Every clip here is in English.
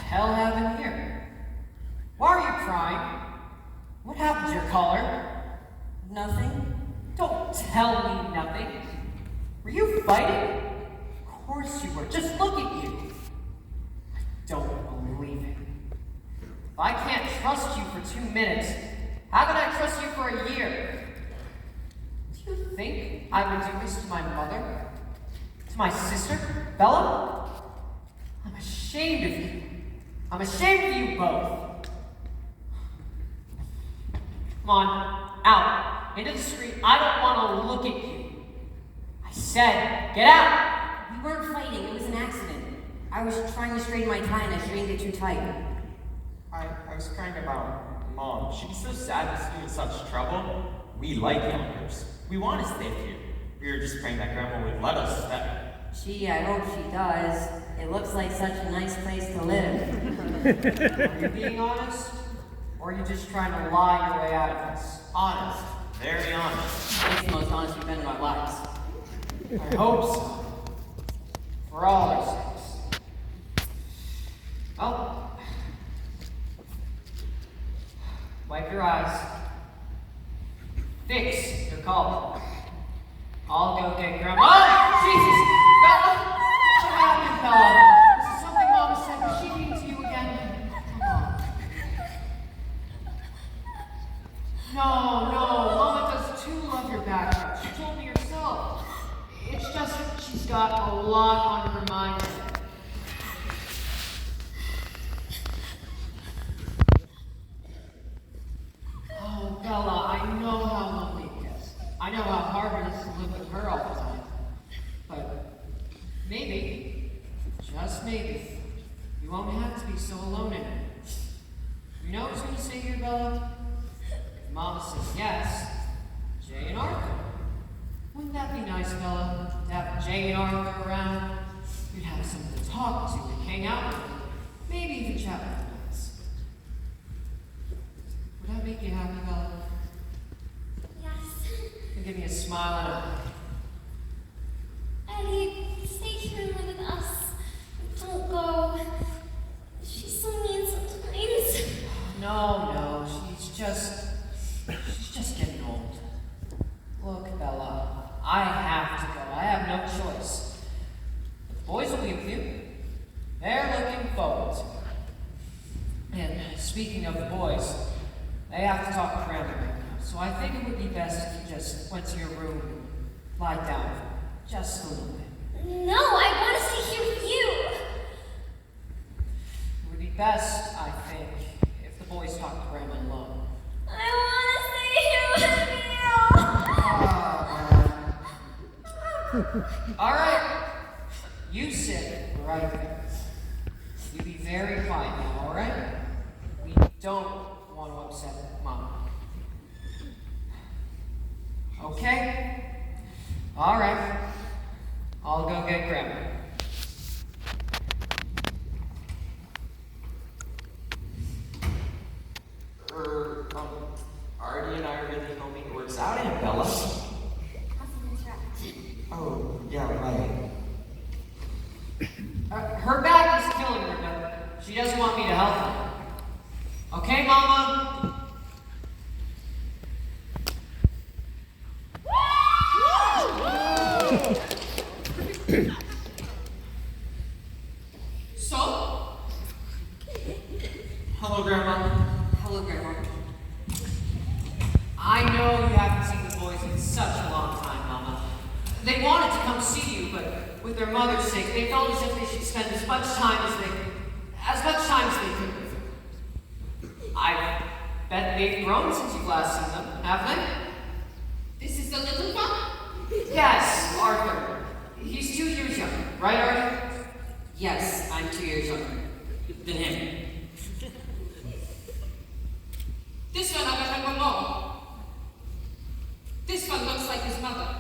hell happened here? Why are you crying? What happened to your collar? Nothing. Don't tell me nothing. Were you fighting? Of course you were. Just look at you. I don't believe it. If I can't trust you for 2 minutes, how can I trust you for a year? Do you think I would do this to my mother? To my sister, Bella? I'm ashamed of you. I'm ashamed of you both. Come on, out, into the street. I don't want to look at you. I said, get out. We weren't fighting, it was an accident. I was trying to straighten my tie and I strained it too tight. I was crying about Mom. She'd be so sad to see you in such trouble. We like youngers. We want to stay here. We were just praying that Grandma would let us stay. Gee, I hope she does. It looks like such a nice place to live. Are you being honest? Or are you just trying to lie your way out of this? Honest. Very honest. It's the most honest we've been in our lives. I hope so. For all our sakes. Well, wipe your eyes. Fix your collar. I'll go get Grandma. Oh, Jesus! Bella! What happened, Bella? This is something Mama said. Was she mean to you again? Come on. No, Mama does too love your background. She told me herself. It's just that she's got a lot on her mind today. Oh, Bella, I know how lonely it gets. I know how hard it is to live with her all the time. But maybe, just maybe, you won't have to be so alone in it. You know what's going to stay here, Bella? If Mama says yes, Jay and Arthur. Wouldn't that be nice, Bella, to have Jay and Arthur around? You'd have someone to talk to and hang out with, maybe even chat with us. Would that make you happy, Bella? Yes. And give me a smile and a... Eddie, stay here and live with us. Don't go. She's so mean sometimes. No, she's just getting old. Look, Bella, I have to go. I have no choice. The boys will be with you. They're looking forward to it. And speaking of the boys, they have to talk to Grandma right now. So I think it would be best if you just went to your room and lied down just a little bit. No, I want to stay here with you. It would be best, I think, if the boys talked to Grandma alone. I want to stay here with you. All right. You sit right there. You be very quiet now, all right? We don't want to upset Mama. Okay? All right. I'll go get Grandma. Artie and I are really hoping it works out, Aunt Bella. Oh, yeah, right. Her back is killing her, but she doesn't want me to help her. Okay, Mama? So? Hello, Grandma. Hello, Grandma. I know you haven't seen the boys in such a long time, Mama. They wanted to come see you, but with their mother's sake, they felt as if they should spend as much time as they could with you. I bet they've grown since you've last seen them, have they? This is the little one? Yes, Arthur. He's 2 years younger, right, Arthur? Yes, I'm 2 years younger than him. This one I remember more. This one looks like his mother.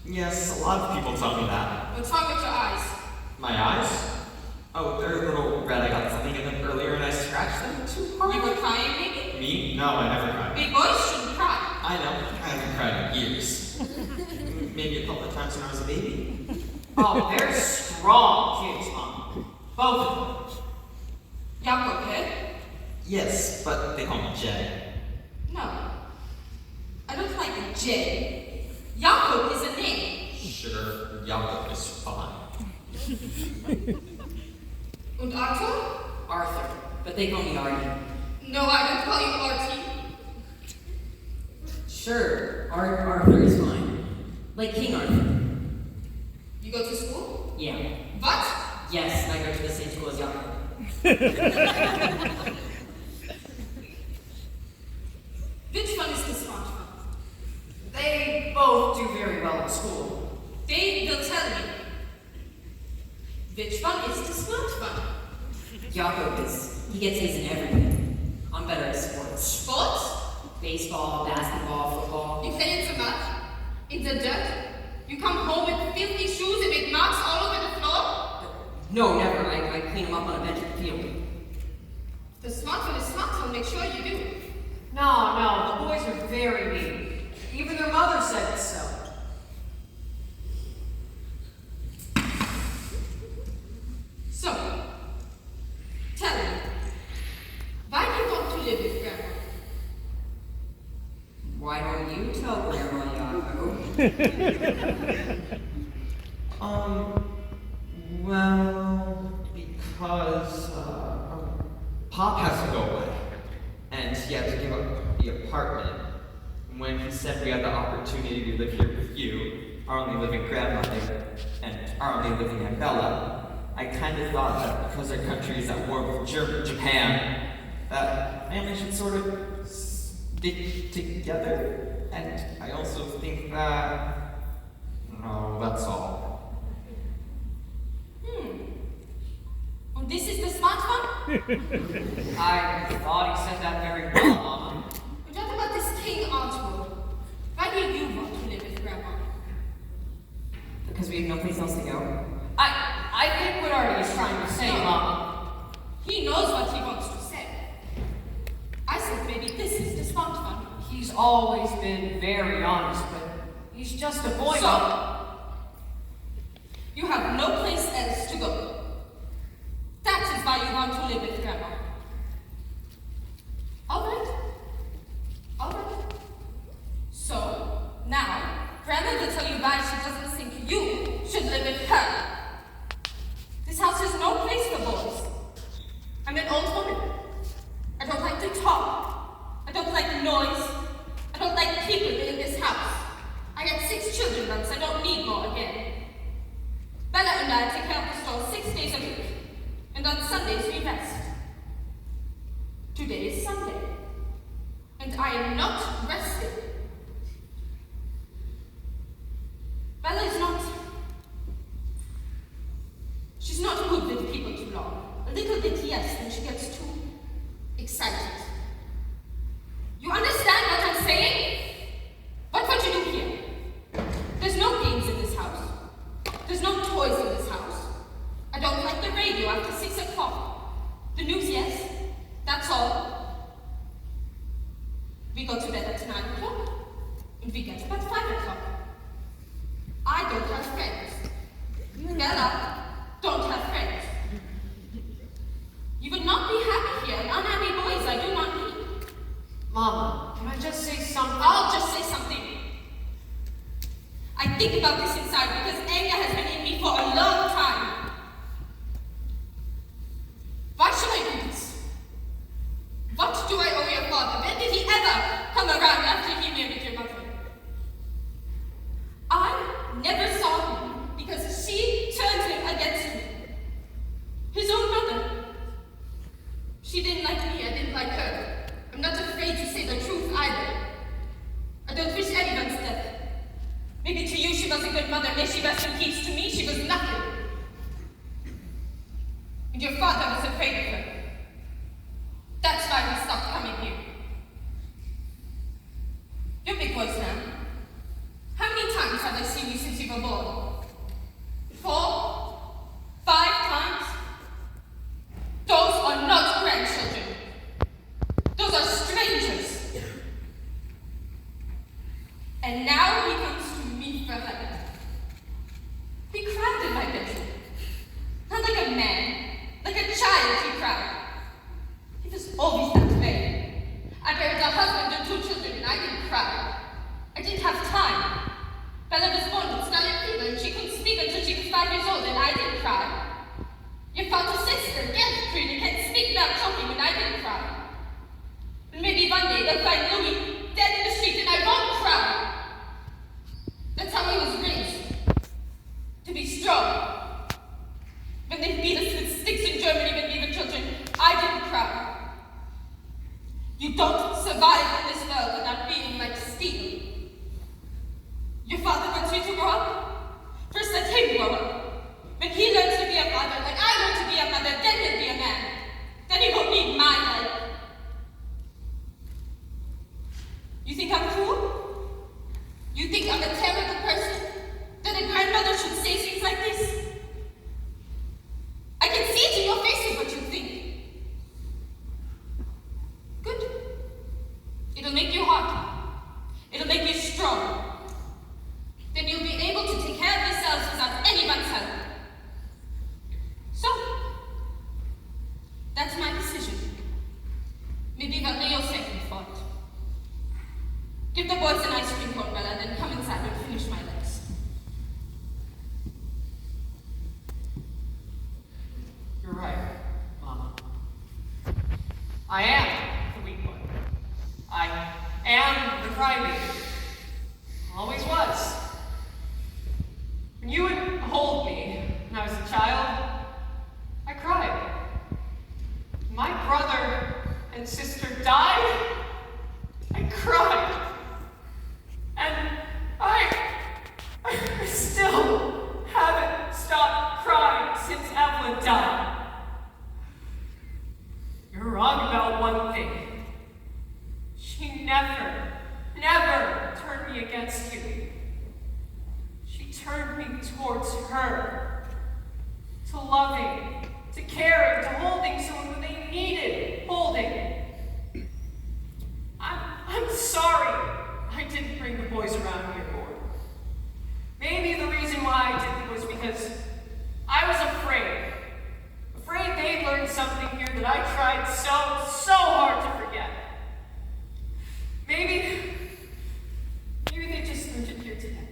Yes, a lot of people tell me that. What's wrong with your eyes? My eyes? Oh, they're a little red. I got something in them earlier and I scratched them too hard. You were crying, maybe? Me? No, I never cried. Big boys shouldn't cry. I know. I haven't cried in years. Maybe a couple of times when I was a baby. Oh, they're strong kids, Mom. Both of them. Yes, but they call me Jay. No. I don't like J. Jakob is a name. Sure, Jakob is fine. And Arthur? Arthur, but they call me Artie. No, I don't call you Artie. Sure, Arthur is fine. Like King Arthur. You go to school? Yeah. What? Yes, I go to the same school as Jakob. Which one is the smart one? They both do very well in school. They will tell me. Which one is the smart one? Jakob he gets A's in everything. I'm better at sports. Sports? Baseball, basketball, football. You play in the mud? In the dirt? You come home with filthy shoes and make marks all over the floor? No, never. I clean them up on a bench in the field. The smart one is smart, so make sure you do. No, the boys are very mean. Even their mother said so. So, tell me, why do you want to live with Grandma? Why don't you tell Grandma Jakob? Well, because, Pop has to go away. And he had to give up the apartment. When he said we had the opportunity to live here with you, our only living grandmother, and our only living Aunt Bella, I kind of thought that because our country is at war with Japan, that family should sort of stick together. And I also think that, no, that's all. And this is the smart one? I thought he said that very well, Mama. And what about this King Arthur? Why do you want to live with Grandma? Because we have no place else to go. I think what Artie is trying to say, Mama. He knows what he wants to say. I said maybe this is the smart one. He's always been very honest, but he's just a boy. So, you have no place else to go. That is why you want to live with Grandma. Alright. So, now, Grandma will tell you why she doesn't think you should live with her. This house has no place for boys. I'm an old woman. I don't like to talk. I don't like noise. I don't like people in this house. I had 6 children once. I don't need more again. Bella and I take care of the store 6 days a week. And on Sundays we rest. Today is Sunday. And I am not resting. Bella is not. She's not good with people too long. A little bit, yes, when she gets too excited. You understand what I'm saying? What would you do here? There's no games in this house. There's no toys in this house. I don't like the radio after 6 o'clock. The news, yes. That's all. We go to bed at 9 o'clock. And we get up at 5 o'clock. I don't have friends. Bella don't have friends. You would not be happy here, and unhappy boys I do not need. Mama, can I just say something? I'll just say something. I think about this inside because anger has been in me for a long time. Why should I do this? What do I owe your father? When did he ever come around after he married your mother? I never saw him because she turned him against me. His own mother. She didn't like me, I didn't like her. I'm not afraid to say the truth either. I don't wish anyone's death. Maybe to you she was a good mother, may she rest in peace. To me she was nothing. And your father was afraid of her. That's why we stopped coming here. You're big boys now. How many times have I seen you since you were born? 4? 5 times? Those are not grandchildren. Those are strangers. And now he comes to me for help. He cried in my bedroom. Not like a man, like a child he cried. You found a sister, Gertrude, you can't speak without choking when I didn't cry. And maybe one day they'll find Louis dead in the street and I won't cry. That's how I was raised. To be strong. When they beat us with sticks in Germany when we were children, I didn't cry. You don't survive in this world without feeling like steel. Your father wants you to grow up. First let him grow up. When he learns to be a father, when I learn to be a mother, then he'll be a man. Then he won't need my help. You think I'm cruel? You think I'm a terrible person? That a grandmother should say things like this? I can see it in your faces what you think. Good. It'll make you hard. It'll make you strong. Then you'll be able to take care of yourselves without anyone's help. So, that's my decision. Maybe that be your second thought. Give the boys an ice cream cone, Bella, then come inside and finish my legs. You're right, Mama. I am the weak one. I am the crybaby. Always was. When you would hold me when I was a child, I cried. My brother and sister died. I cried. And I still haven't stopped crying since Evelyn died. You're wrong about one thing. She never turned me against you. She turned me towards her. To loving, to caring, to holding someone when they needed holding. I'm sorry I didn't bring the boys around here more. Maybe the reason why I didn't was because I was afraid. Afraid they'd learn something here that I tried so hard to forget. Maybe they just learned it here today.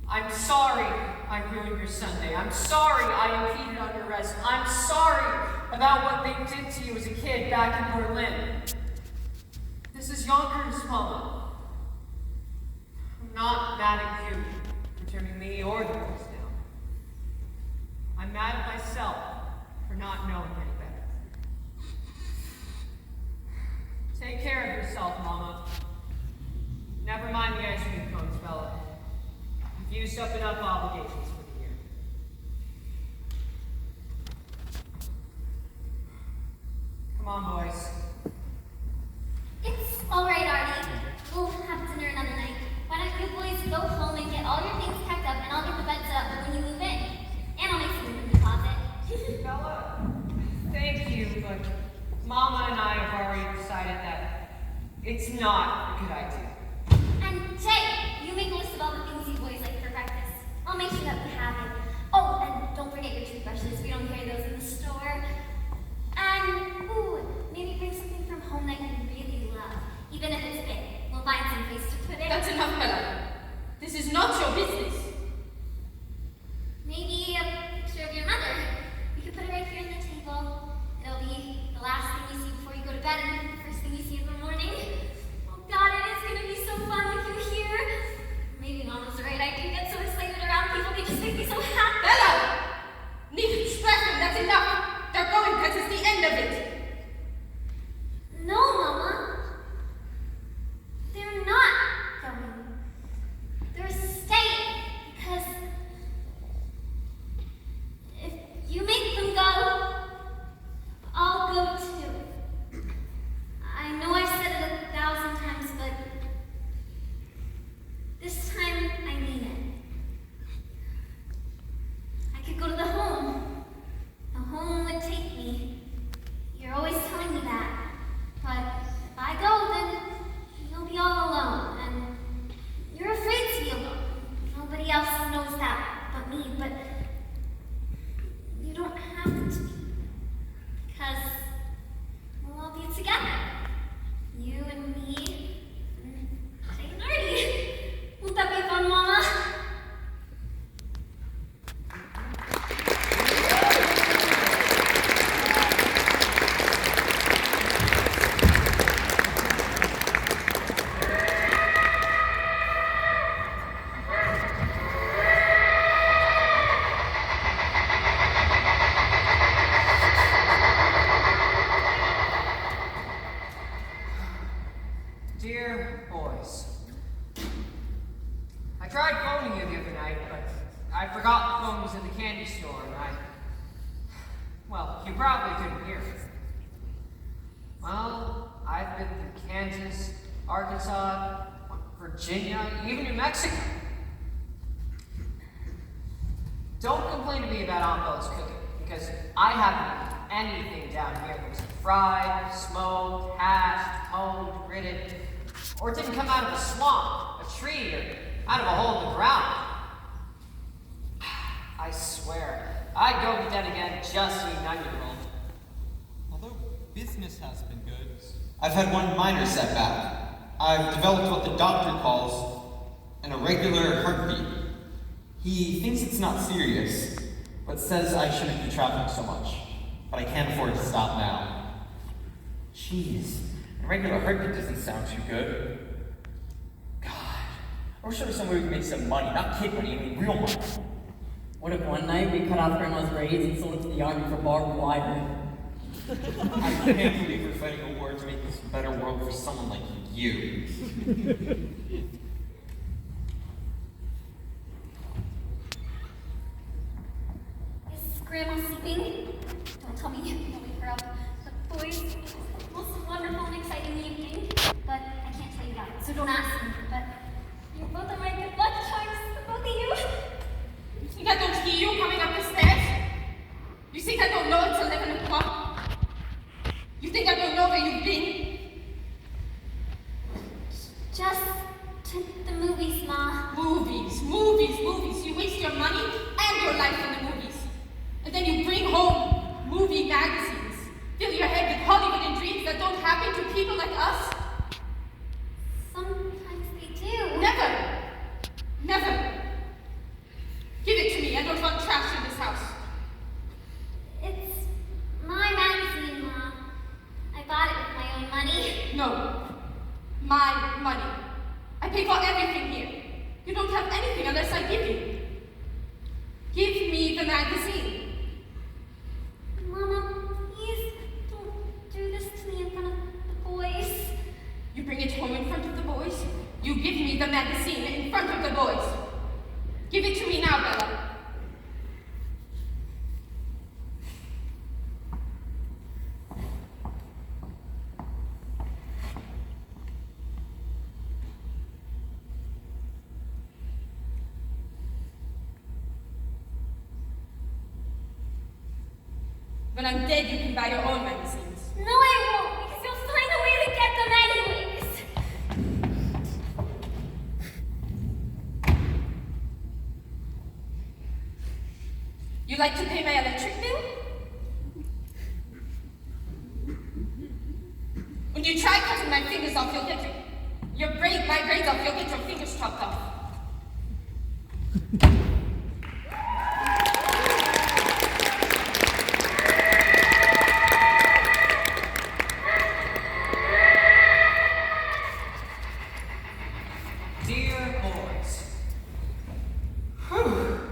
I'm sorry I ruined your Sunday. I'm sorry I impeded on your rest. I'm sorry about what they did to you as a kid back in Berlin. This is Yonkers, Mama. I'm not mad at you for turning me or the boys down. I'm mad at myself for not knowing any better. Take care of yourself, Mama. Never mind the ice cream cones, fella. You've used up enough obligations for the year. Come on, boys. It's all right, Artie. We'll have dinner another night. Why don't you boys go home and get all your things packed up, and I'll get the beds up when you move in. And I'll make some room in the closet. Bella, thank you, but Mama and I have already decided that it's not a good idea. And Jay, you make a list of all the things you boys like for breakfast. I'll make sure that we have it. Oh, and don't forget your toothbrushes. We don't carry those in the store. And, ooh, maybe bring something from home that you really love. Even if it's big. We'll find some place to put it. That's enough, Bella. This is not your business. Maybe a picture of your mother. We could put it right here on the table. It'll be the last thing you see before you go to bed and the first thing you see in the morning. Oh God, it is gonna one was in the candy store, and well, you probably couldn't hear it. Well, I've been through Kansas, Arkansas, Virginia, even New Mexico. Don't complain to me about Aunt Bella's cooking, because I haven't eaten anything down here that was fried, smoked, hashed, honed, gritted, or didn't come out of a swamp, a tree, or out of a hole in the ground. I swear, I'd go to den again just to eat an onion roll. Although business has been good, I've had one minor setback. I've developed what the doctor calls an irregular heartbeat. He thinks it's not serious, but says I shouldn't be traveling so much. But I can't afford to stop now. Jeez, a regular heartbeat doesn't sound too good. God, I wish there was somewhere we could make some money, not kid money, I mean real money. What if one night we cut off Grandma's braids and sold it to the army for barbed wire? I can't believe we're fighting a war to make this a better world for someone like you. Is Grandma sleeping? Don't tell me you'll wake her up. The boys, the most wonderful and exciting evening. But I can't tell you that, so don't ask me. But you're both of my good luck charms, the both of you. You think I don't hear you coming up the stairs? You think I don't know it's 11 o'clock? You think I don't know where you've been? Just to the movies, Ma. Movies, movies, movies. You waste your money and your life on the movies. And then you bring home movie magazines. Fill your head with Hollywood and dreams that don't happen to people like us. Sometimes they do. Never. Never. Give it to me. I don't want trash in this house. It's my magazine, Ma. I bought it with my own money. No. My money. I pay for everything here. You don't have anything unless I give you. Give me the magazine. Mama, please don't do this to me in front of the boys. You bring it home in front of the boys. You give me the magazine in front of the boys. Give it to me now, Bella. When I'm dead, you can buy your own magazines. No, I won't, because you'll find a way to get them anyways. You like to pay my electric bill? When you try cutting my fingers off, you'll get my braids off, you'll get your fingers chopped off. Dear boys,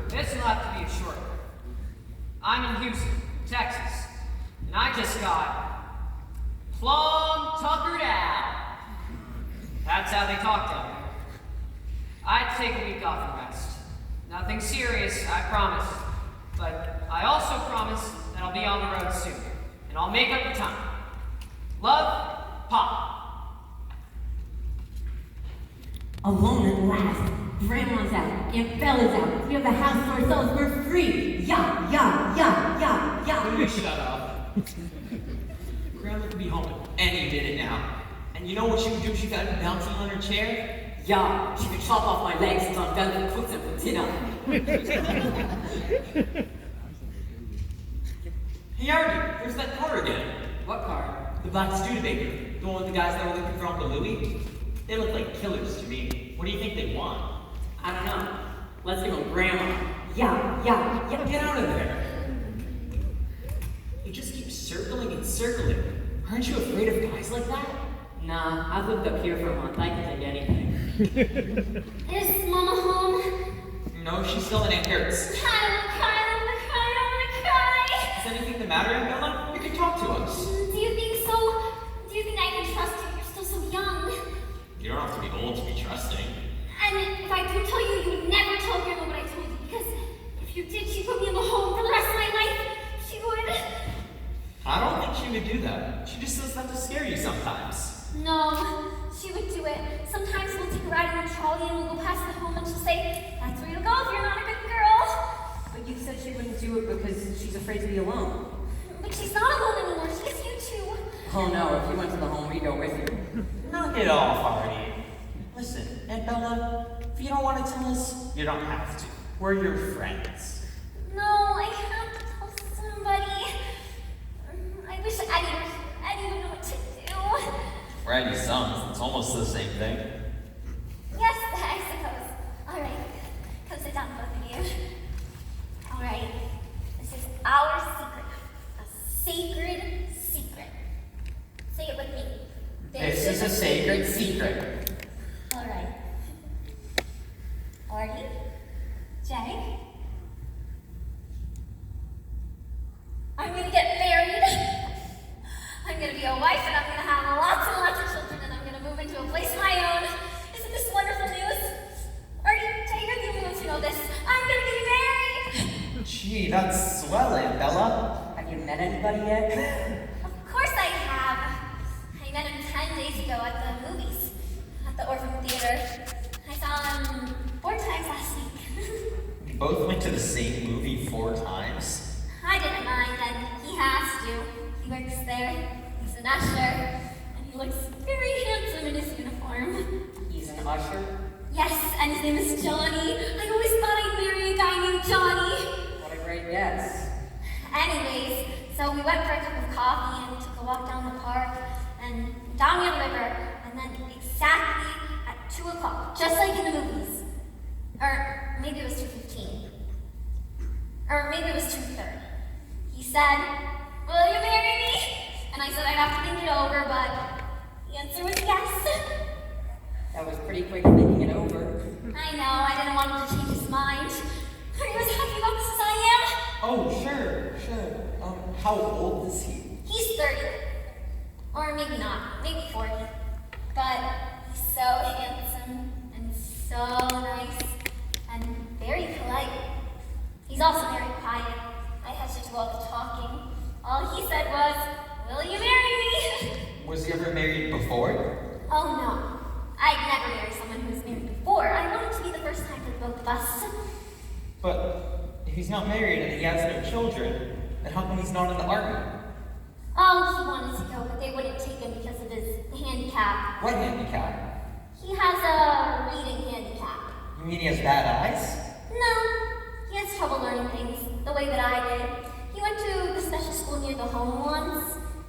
this will have to be a short one. I'm in Houston, Texas, and I just got plumb tuckered out. That's how they talk down there. I'd take a week off and rest. Nothing serious, I promise. But I also promise that I'll be on the road soon, and I'll make up the time. Love, Pop. Alone at last. Grandma's out. Aunt Bella's out. We have the house to ourselves. We're free. Yeah, yeah, yeah, yeah, yeah. You shut up. Grandma could be home any minute now. And you know what she would do if she got bouncing on her chair? Yeah, she could chop off my legs and I'm done to cook them for dinner. Hey Artie, there's that car again. What car? The black Studebaker. The one with the guys that were looking for Uncle Louie. They look like killers to me. What do you think they want? I don't know. Let's give them Grandma. Yeah, yeah, yeah. Get out of there. You just keep circling and circling. Aren't you afraid of guys like that? Nah, I've lived up here for a month. I can take anything. Is Mama home? No, she's still in Aunt Gert's. I wanna cry. Is anything the matter, Aunt Bella? You can talk to us. Do you think so? Do you think I can trust you? You're still so young. You don't have to be old to be trusting. And if I do tell you, you would never tell Grandma what I told you, because if you did, shame to do that. She just does that to scare you sometimes. No, she would do it. Sometimes we'll take a ride in the trolley and we'll go past the home and she'll say, "That's where you'll go if you're not a good girl." But you said she wouldn't do it because she's afraid to be alone. But she's not alone anymore. She has you too. Oh no, if you went to the home, we'd go with you. Knock it off, Artie. Listen, Aunt Bella, if you don't want to tell us, you don't have to. We're your friends. No, I have to tell somebody. I wish Eddie were here. Eddie would know what to do. We're Eddie's sons. It's almost the same thing. Yes, I suppose. All right. Come sit down, both of you. All right. This is our secret. A sacred secret. Say it with me. This is a sacred secret. All right. Artie? Jay? I'm gonna get married. I'm gonna be a wife and I'm gonna have lots and lots of children and I'm gonna move into a place of my own. Isn't this wonderful news? Artie, Jay, you're the only ones who know this. I'm gonna be married! Gee, that's swell, Aunt Bella. Have you met anybody yet? Of course I have. I met him 10 days ago at the movies, at the Orphan Theater. I saw him 4 times last week. You both went to the same movie 4 times? I didn't mind, and he has to. He works there. He's an usher, and he looks very handsome in his uniform. He's an usher. Yes, and his name is Johnny. I always thought I'd marry a guy named Johnny. What a great guess. Anyways, so we went for a cup of coffee and took a walk down the park and down the river, and then exactly at 2 o'clock, just like in the movies, or maybe it was 2:15, or maybe it was 2:30. He said, "Will you marry me?" And I said I'd have to think it over, but the answer was yes. That was pretty quick thinking it over. I know, I didn't want him to change his mind. Are you as happy about this as I Oh, sure. How old is he? am? He's 30. Or maybe not, maybe 40. But he's so handsome and so nice and very polite. He's also very quiet. I had to do all the talking. All he said was, "Will you marry me?" Was he ever married before? Oh no. I'd never marry someone who was married before. I wanted to be the first time for both of us. But if he's not married and he has no children, then how come he's not in the army? Oh, he wanted to go, but they wouldn't take him because of his handicap. What handicap? He has a reading handicap. You mean he has bad eyes? No, he has trouble learning things the way that I did. He went to the special school near the home once.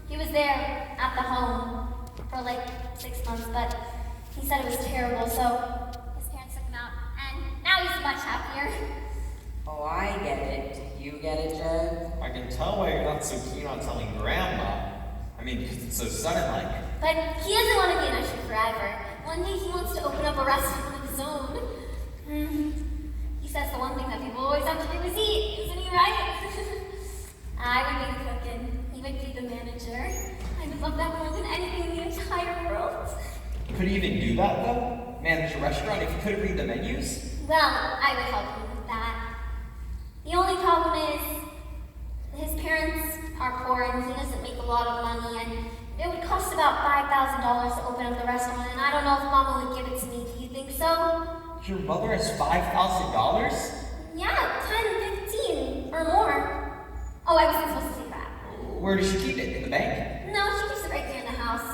He was there at the home for like 6 months, but he said it was terrible, so his parents took him out, and now he's much happier. Oh, I get it. You get it, Jed? I can tell why you're not so keen on telling Grandma. I mean, because it's so sudden-like. But he doesn't want to be an usher forever. One day he wants to open up a restaurant of his own. He says the one thing that people always have to do is eat, isn't he right? I would be the cook and he would be the manager. I would love that more than anything in the entire world. Could he even do that, though? Manage a restaurant if he couldn't read the menus? Well, I would help him with that. The only problem is his parents are poor and he doesn't make a lot of money, and it would cost about $5,000 to open up the restaurant, and I don't know if Mama would give it to me. Do you think so? Your mother has $5,000? Yeah, 10, 15, or more. Oh, I wasn't supposed to say that. Where does she keep it? In the bank? No, she keeps it right there in the house.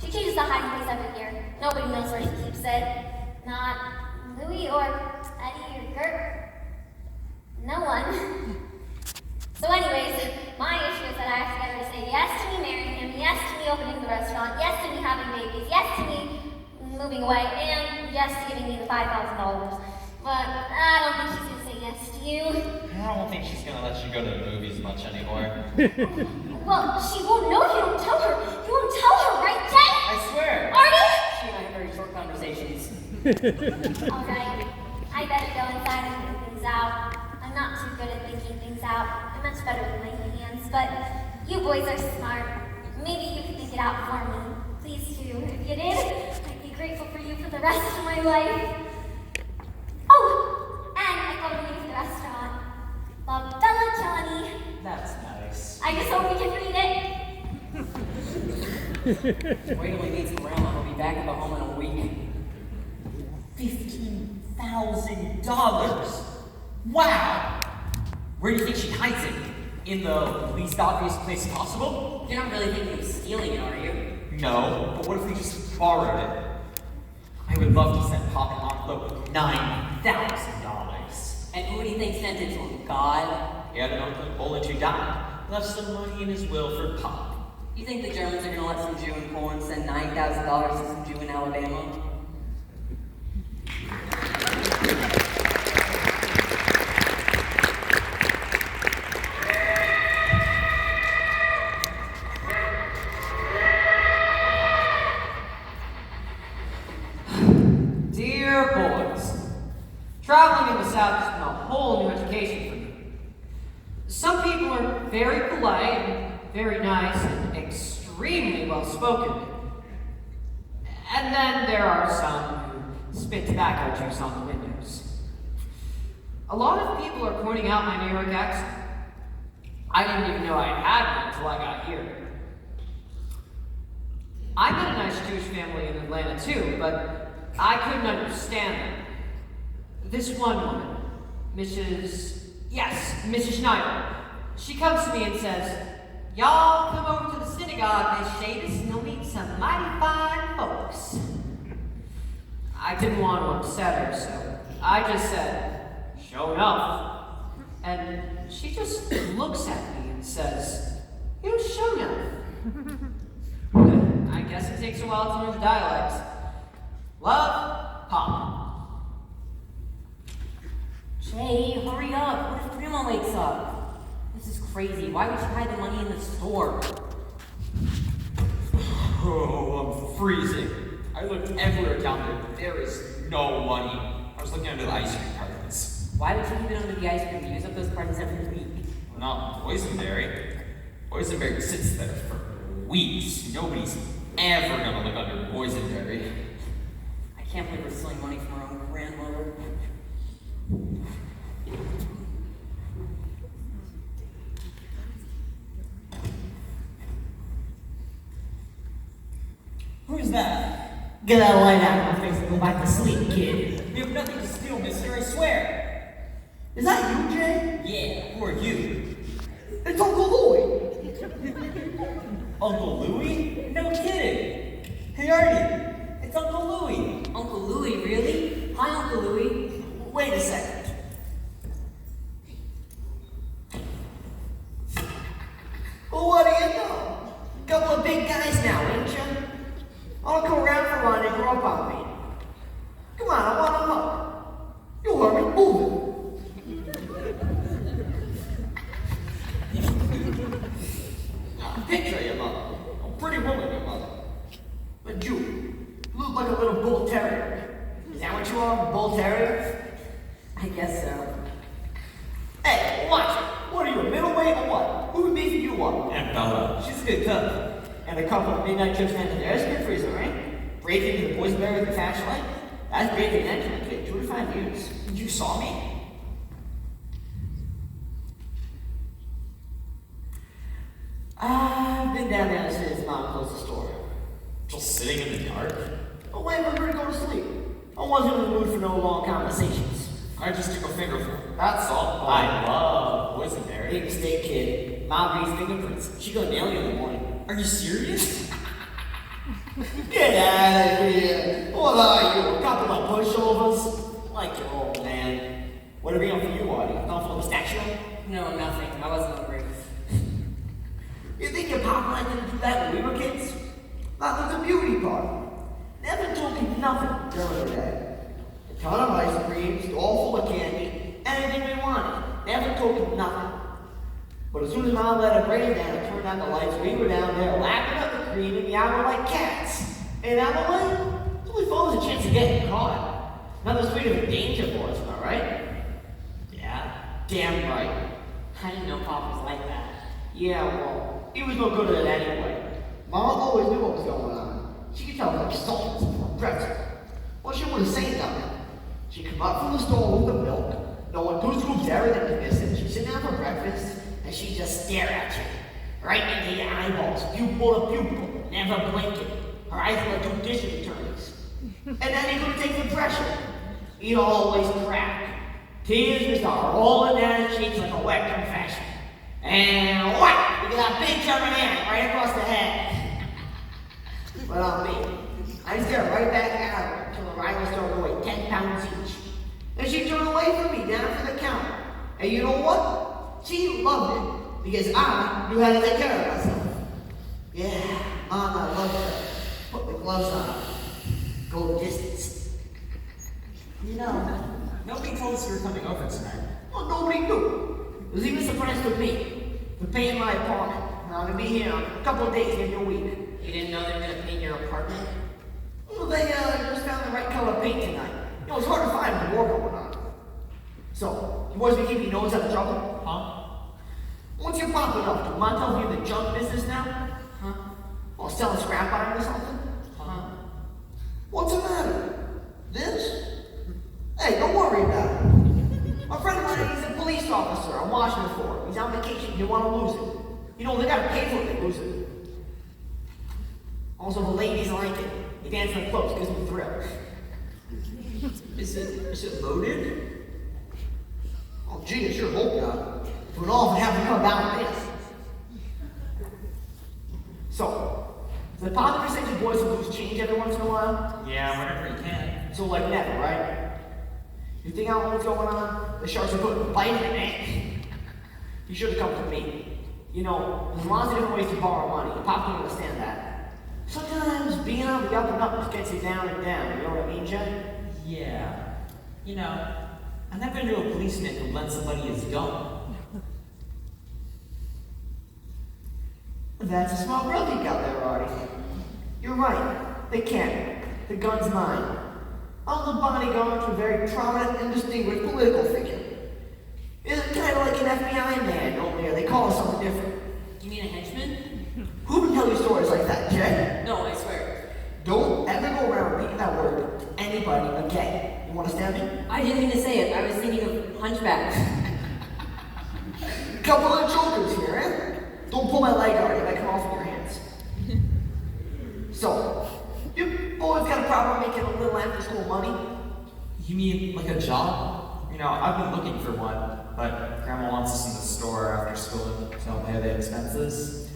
She changes the hiding place every year. Nobody knows where she keeps it. Not Louie or Eddie or Gert. No one. So anyways, my issue is that I have to get her to say yes to me marrying him, yes to me opening the restaurant, yes to me having babies, yes to me moving away, and yes to giving me the $5,000. But I don't think she's gonna say yes to you. I don't think she's gonna let you go to the movies much anymore. Well, she won't know if you don't tell her. You won't tell her, right, Jay? I swear. Artie? She and I have very short conversations. Alright, I better go inside and think things out. I'm not too good at thinking things out. I'm much better with my hands, but you boys are smart. Maybe you could think it out for me. Please do. If you did, I'd be grateful for you for the rest of my life. Oh, and I got a name for the restaurant. La Bella Johnny. That's nice. I just hope we can read it. Wait till he meets Grandma. He'll be back at the home in a week. $15,000! Wow! Where do you think she hides it? In the least obvious place possible? You're not really thinking of stealing it, are you? No, but what if we just borrowed it? I would love to send Pop an envelope with $9,000. And who do you think sent it to him? God? He had an uncle in Poland who died. Left some money in his will for Pop. You think the Germans are gonna let some Jew in Poland send $9,000 to some Jew in Alabama? Dear boys, traveling in the South has been a whole new education for me. Some people are very polite and very nice and extremely well spoken. And then there are some who spit tobacco juice on the windows. A lot of people are pointing out my New York accent. I didn't even know I had one until I got here. I met a nice Jewish family in Atlanta too, but I couldn't understand them. This one woman, Mrs. Schneider, she comes to me and says, "Y'all come over to the synagogue, Miss Shavis, and you'll meet some mighty fine folks." I didn't want to upset her, so I just said, "Sure enough." And she just looks at me and says, "You sure enough." I guess it takes a while to learn the dialects. Love, Pop. Jay, hurry up. What if Grandma wakes up? This is crazy. Why would you hide the money in the store? Oh, I'm freezing. I looked everywhere down there, but there is no money. I was looking under the ice cream cartons. Why would you leave it under the ice cream? You use up those cartons every week. Well, not Boysenberry. Boysenberry sits there for weeks. Nobody's ever gonna look under Boysenberry. I can't believe we're stealing money from our own grandmother. Who's that? Get that light out of my face and go back to sleep, kid. We have nothing to steal, mister, I swear. Is that you, Jay? Yeah, who are you? It's Uncle Louie. Uncle Louie? No kidding. Hey, Artie, it's Uncle Louie. Uncle Louie, really? Hi, Uncle Louie. Wait a second. Well, what do you know? Couple of big guys now, ain't you? I'll come around for one and grow up on me. Come on, I want a hug. You heard me, move it. Picture your mother. A pretty woman, your mother. A Jew. You look like a little bull terrier. Is that what you are, a bull terrier? I guess so. Hey, watch it. What are you, a middleweight or what? Who would be for you up? And Bella. She's a good cook. And a couple of midnight trips down to there is good for you, right? Break into the boysenberry with a flashlight? That's breaking that kind of kid. 2 to 5 years. You saw me? I've been down there since Mom closed the store. Just sitting in the dark? Oh, wait, we're going to go to sleep. I wasn't in the mood for no long conversations. I just took a fingerful. That's all. I love Boysenberry. Big mistake, kid. Mom reads fingerprints. She gonna nail you in the morning. Are you serious? Get out of here. What are you, a couple of pushovers? Like your old man. What are we on for you, Artie? Comfortable pistachio? No, nothing. I wasn't hungry. You think your papa liked to do that when we were kids? That was a beauty party. Never told me nothing during the day. A ton of ice creams, all full of candy, anything we wanted. Never told me nothing. But as soon as Mom let her brain down and turned on the lights, we were down there lapping up the cream and meowing like cats. And I'm away. It's only always a chance of getting caught. Another sweet of a danger for us, am I right? Yeah, damn right. I didn't know Pop was like that. Yeah, well, he was no good at it anyway. Mom always knew what was going on. She could tell like salts for breakfast. Well, she wouldn't say nothing. She'd come up from the store with the milk. No one two scoops everything to miss it. She'd sit down for breakfast, and she'd just stare at you. Right into your eyeballs, pupil to pupil. never blinking. Her eyes were like two district attorneys. And then he couldn't take the pressure. He'd always crack. Tears would start rolling down his cheeks like a wet confession. And whack! We got a big German ant right across the head. But on me, I stared right back at her until the rivals started to weigh 10 pounds each. And she turned away from me down to the counter. And you know what? She loved it because I knew how to take care of myself. Yeah, Mom, I love her. Put the gloves on. Go the distance. You know, nobody told us you were coming over tonight. Well, nobody knew. It was even surprised with me. They're paying my apartment. And I'm gonna be here in a couple of days, maybe a week. You didn't know they were gonna paint your apartment? Well, they just found the right color paint tonight. You know, it's hard to find with war going on. So, you boys been keeping your nose out of trouble? Huh? What's your popping up to? Want to tell me the junk business now? Huh? Or selling scrap iron or something? Huh? What's the matter? This? Hey, don't worry about it. My friend of mine, he's a police officer. I'm watching it for him. He's on vacation. You want to lose it. You know, they gotta pay for it if they lose it. Also, the ladies like it. They dance in clothes, gives me a thrill. Is it loaded? Oh, gee, I sure hope not. It would often have to come down to this. So, the popular percentage of boys who lose change every once in a while? Yeah, whenever you can. So like never, right? You think I don't know what's going on? The sharks are putting a bite in it, man. You should have come to me. You know, there's lots of different ways to borrow money. Pop can understand that. Sometimes being on the up and up just gets you down and down. You know what I mean, Jay? Yeah. You know, I never knew a policeman who lent somebody his gun. That's a smart brother you got there, Artie. You're right. They can't. The gun's mine. I'm the bodyguard for a very prominent and distinguished political figure. It's kind of like an FBI man, only they call it something different. You mean a henchman? Who would tell you stories like that, Jay? No, I swear. Don't ever go around repeating that word to anybody again. You understand me? I didn't mean to say it. I was thinking of hunchbacks. Couple of jokers here, eh? Don't pull my leg, Artie. I come off of your hands. So, you boys got a problem making a little after school money? You mean like a job? You know, I've been looking for one, but Grandma wants us in the store after school to help pay the expenses.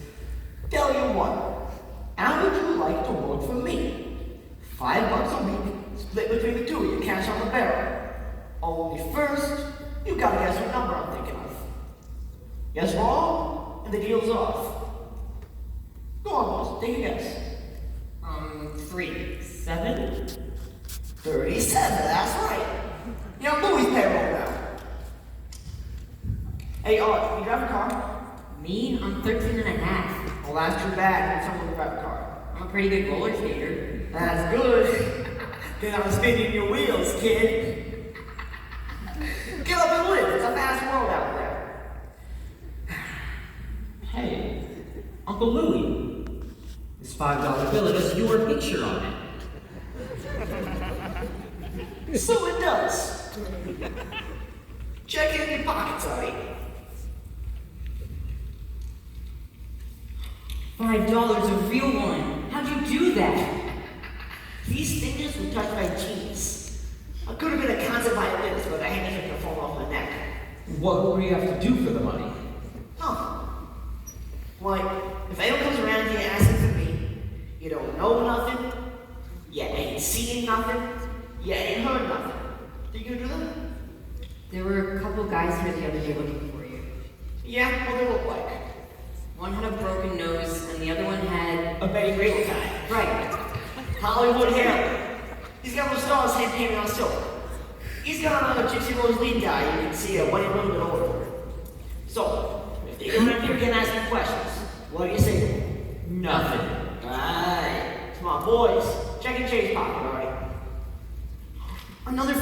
Tell you what, how would you like to work for me? $5 a week, split between the two of you, cash on the barrel. Only first, you gotta guess what number I'm thinking of. Guess wrong, and the deal's off. Go on, boys, take a guess. 37? 37, that's right. You're on Louis' payroll now. Hey, Art, you drive a car? Me? I'm 13 and a half. Well, that's too bad. Someone will drive a car. I'm a pretty good roller skater. That's good. Because I'm spinning your wheels, kid. Get up and live. It's a fast world out there. Hey, Uncle Louie. This $5 bill, it has your picture on it. So it does. Check it in your pockets, Artie. $5, a real one. How'd you do that? These fingers were touched by genius. I could have been a concert violinist, but I had to take the phone off my neck. What do you have to do for the money? Huh. Like, if anyone comes around here asking for me, you don't know nothing, you ain't seen nothing, you ain't heard nothing. You gonna do that? There were a couple guys here the other day looking for you. Yeah, what do they look like? One had a broken nose, and the other one had... A Betty Grable guy. Right. Hollywood hair. He's got those stars hand painted on silver. He's got a Gypsy Rose lead guy you can see when he's a little bit older. So, if they come up here again asking questions, what do you say to them? Nothing. Right. Come on, boys. Check your change pocket, alright? Another $5.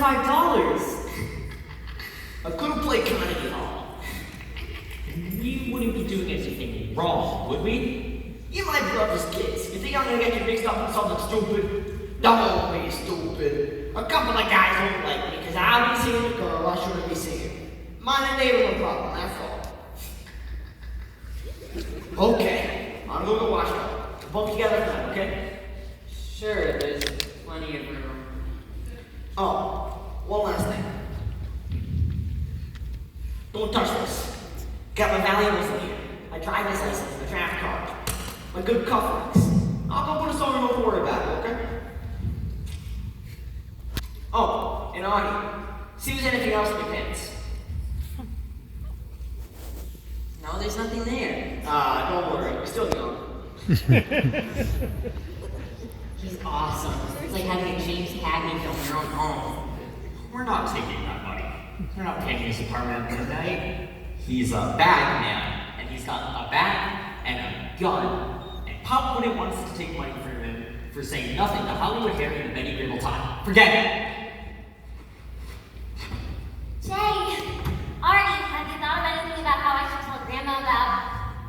I could have played Carnegie Hall. We wouldn't be doing anything wrong, would we? You my brother's kids. You think I'm gonna get you mixed up in something stupid? Don't be stupid. A couple of guys don't like me because I'll be seeing a girl I shouldn't be seeing. Mind the neighborhood problem, that's all. Okay, I'm gonna go wash up. bunk together tonight, okay? Sure, there's plenty of room. Oh, one last thing. Don't touch this. Got my valuables in here. My driver's license, my draft card, my good cufflinks. I'll go put it somewhere, don't worry about it, okay? Oh, and Arnie, see if there's anything else in your pants. No, there's nothing there. Don't worry, you're still young. He's awesome. It's like having a James Cagney film in your own home. We're not taking that money. We're not paying his apartment at midnight. He's a bad man, and he's got a bat and a gun. And Pop wouldn't want us to take money from him for saying nothing to Hollywood Harry and Benny Gribble time. Forget it! Jay, Artie, have you thought of anything about how I should tell Grandma about,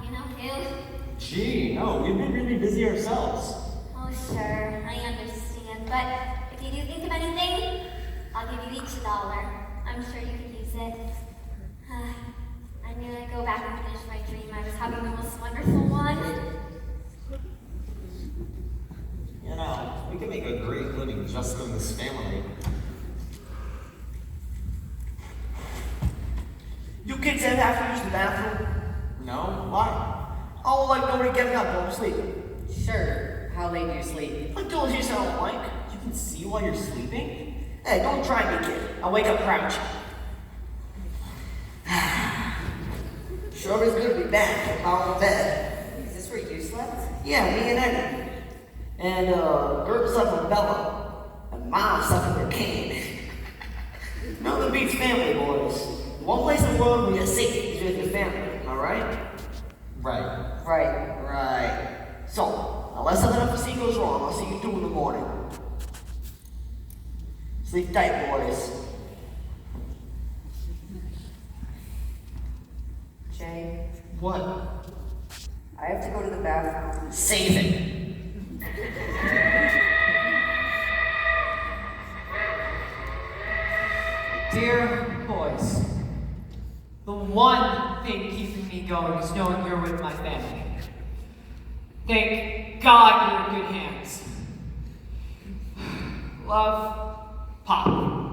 you know who? Gee, no, we've been really busy ourselves. Oh, sure, I understand. But if you do think of anything, I'll give you each $1. I'm sure you could use it. I knew I'd go back and finish my dream. I was having the most wonderful one. You know, we could make a great living just from this family. You kids ever have to use the bathroom? No? Why? Oh, like nobody getting up while I'm sleeping. Sure, how late do you sleep? Like those you sound like. You can see while you're sleeping? Hey, don't try me, kid. I'll wake up crouching. Sure is good to be back out of bed. Is this where you slept? Yeah, me and Eddie. And, Gert slept with Bella. And Mom slept with her cane. Nothing beats family, boys. One place in the world where you're safe is with your family, alright? Right. Right. So, unless something unforeseen goes wrong, I'll see you 2 in the morning. Sleep tight, boys. Jay, What? I have to go to the bathroom. Save it. Dear boys, the one thing keeping me going is knowing you're with my family. Thank God you're in good hands. Love, Pop.